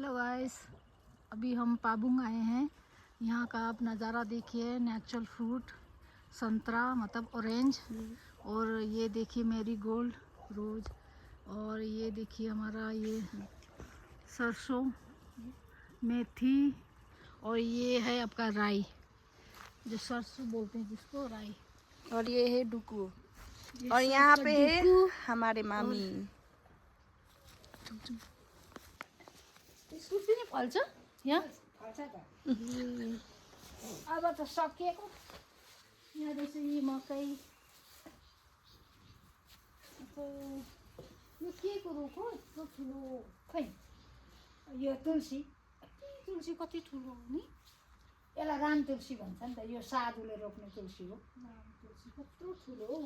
Hello guys, अभी हम पाबुंग आए हैं। यहाँ का आप नज़ारा देखिए, नेचुरल फ्रूट, संतरा मतलब ऑरेंज, और ये देखिए मेरीगोल्ड रोज, और ये देखिए हमारा ये सरसों, मेथी, और ये है आपका राई, जो सरसों बोलते हैं जिसको, राई। और ये है डुकू, और यहाँ पे है हमारे मामी। इस्कुस पनि फल्छ यहाँ? अब त सकिएको। यहाँ रहेछ यी मकै। यो के को रुख हो यत्रो ठुलो? खै यो तुलसी। तुलसी कति ठुलो हो नि? यसलाई राम तुलसी भन्छ नि त। यो साधुले रोप्ने तुलसी हो। राम तुलसी कत्रो ठुलो हो।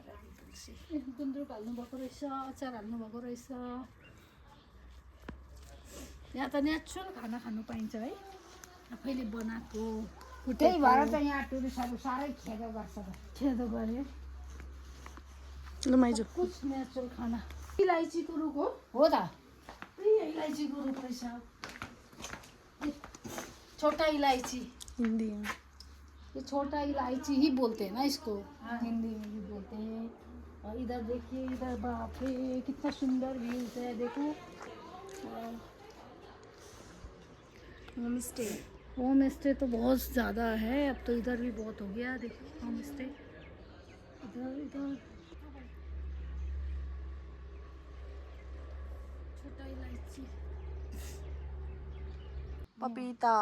राम तुलसी। गुन्द्रुक हाल्नुभएको रहेछ, अचार हाल्नुभएको रहेछ। यहाँ त नेचुरल खाना खानु पाइन्छ है, आफैले बनाएको। त्यही भएर त यहाँ टुरिस्टहरू साह्रै खेदो गर्छ। खेदो गरे लुमाइजो कुछ नेचुरल खाना। इलायचीको रुख हो त। इलायचीको रुख रहेछ। छोटा इलायची हिंदी में। ये छोटा इलायची ही बोलते हैं ना इसको, हिंदी में भी बोलते हैं। और इधर देखिए, इधर बाप रे कितना सुंदर व्यूज है, देखो। Home stay. होम स्टे तो बहुत ज़्यादा है, अब तो इधर भी बहुत हो गया। देखो होम स्टे इधर इधर। छोटा इलायची, पपीता।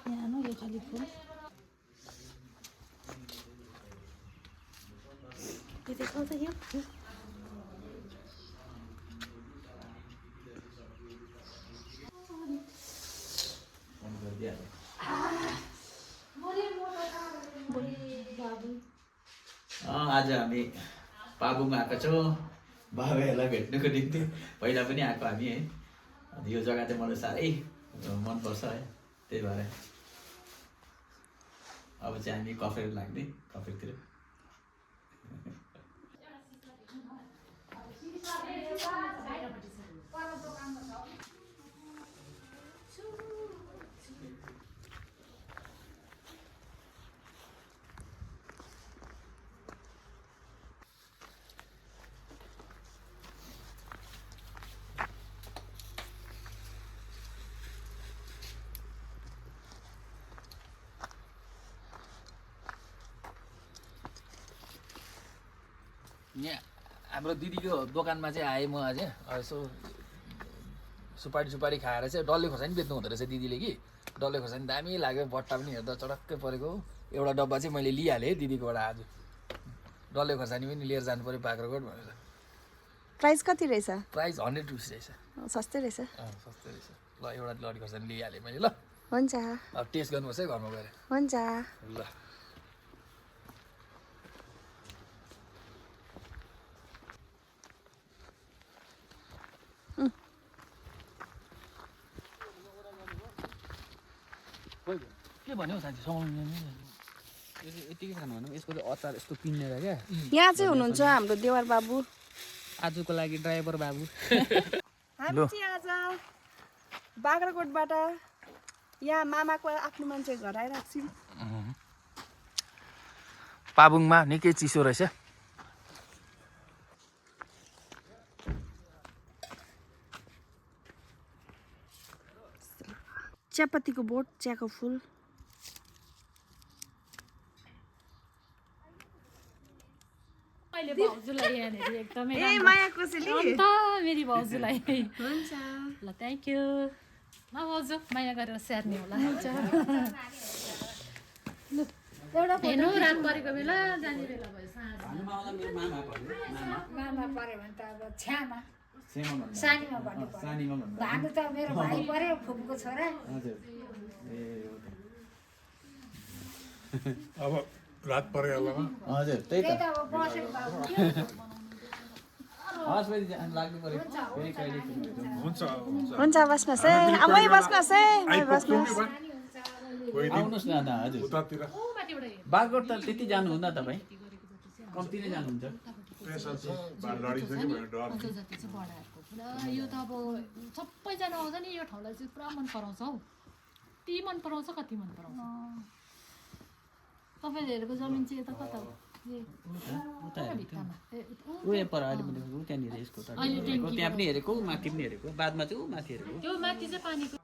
यहाँ ना ये खाली फूल। ये देखो तो ये आज हामी पाबुङ आएको छौँ बाबुहरूलाई भेट्नुको निम्ति। पहिला पनि आएको हामी है। यो जग्गा चाहिँ मलाई साह्रै मनपर्छ है, त्यही भएर अब चाहिँ हामी कफेर लाग्ने, कफेरतिर। यहाँ हाम्रो दिदीको दोकानमा चाहिँ आएँ म आज। यसो सुपारी खाएर चाहिँ डल्ले खोर्सानी बेच्नु हुँदो रहेछ दिदीले कि। डल्ले खोर्सानी दामी लाग्यो, बट्टा पनि हेर्दा चटक्कै परेको। एउटा डब्बा चाहिँ मैले लिइहालेँ दिदीकोबाट आज। डल्ले खोर्सानी पनि लिएर जानु पऱ्यो बाग्राकोट भनेर। प्राइस कति रहेछ? प्राइस 100 रुपिस रहेछ। सस्तै रहेछ। सस्तै रहेछ। ल एउटा डल्ले खोर्सानी लिइहालेँ मैले। ल हुन्छ अब टेस्ट गर्नुहोस् है घरमा गएर। हुन्छ। ल के भन्यो साथी? यतिकै खानु भनौँ। यसको चाहिँ अचार यस्तो पिनेर क्या। यहाँ चाहिँ हुनुहुन्छ हाम्रो देवर बाबु, आजको लागि ड्राइभर बाबु। हामी चाहिँ आज बाग्राकोटबाट यहाँ मामाको आफ्नो मान्छे घर आइरहेको छौँ। पाबुङमा निकै चिसो रहेछ। चियापत्तीको बोट, चियाको फुल। भाउजूलाई यहाँनिर एकदमै ए माया कोसेली। अन्त मेरी भाउजूलाई हुन्छ। ल थ्याङ्क यू। ल भाउजू माया गरेर स्याहार्ने होला। एउटा हेर्नु रात परेको बेला जाने बेला भयो, साँझ मामा पऱ्यो भने त अब छ्यामा सानीमा भन्नु पर्यो। भानु त मेरो भाइ पऱ्यो, फुपूको छोरा। अब रात पऱ्यो बेलामा हजुर त्यही त्यही त। त अब बसेको बाबु हस् फेरि लाग्नु पऱ्यो फेरि कहिले। हुन्छ हुन्छ बस्नुहोस् है। मै बस्नुहोस् है, मै बस्नुहोस्। आउनुहोस् न त। हजुर उतातिर बाग्राकोट त त्यति जानुहुन्न तपाईँ, कम्ती नै जानुहुन्छ। प्रेसर छ बाढ लडिसक्यो भने डर अझ जति चाहिँ बढाएको पुरा यो त अब सबैजना आउँछ नि यो ठाउँलाई चाहिँ पुरा मन पराउँछ हौ ती मन पराउँछ कति मन पराउँछ तपाईँले हेरेको जमिन चाहिँ यता कता हो भित्तामा ऊ पर अहिले मैले त्यहाँनिर यसको त्यहाँ पनि हेरेको माथि पनि हेरेको बादमा चाहिँ ऊ माथि हेरेको त्यो माथि चाहिँ पानीको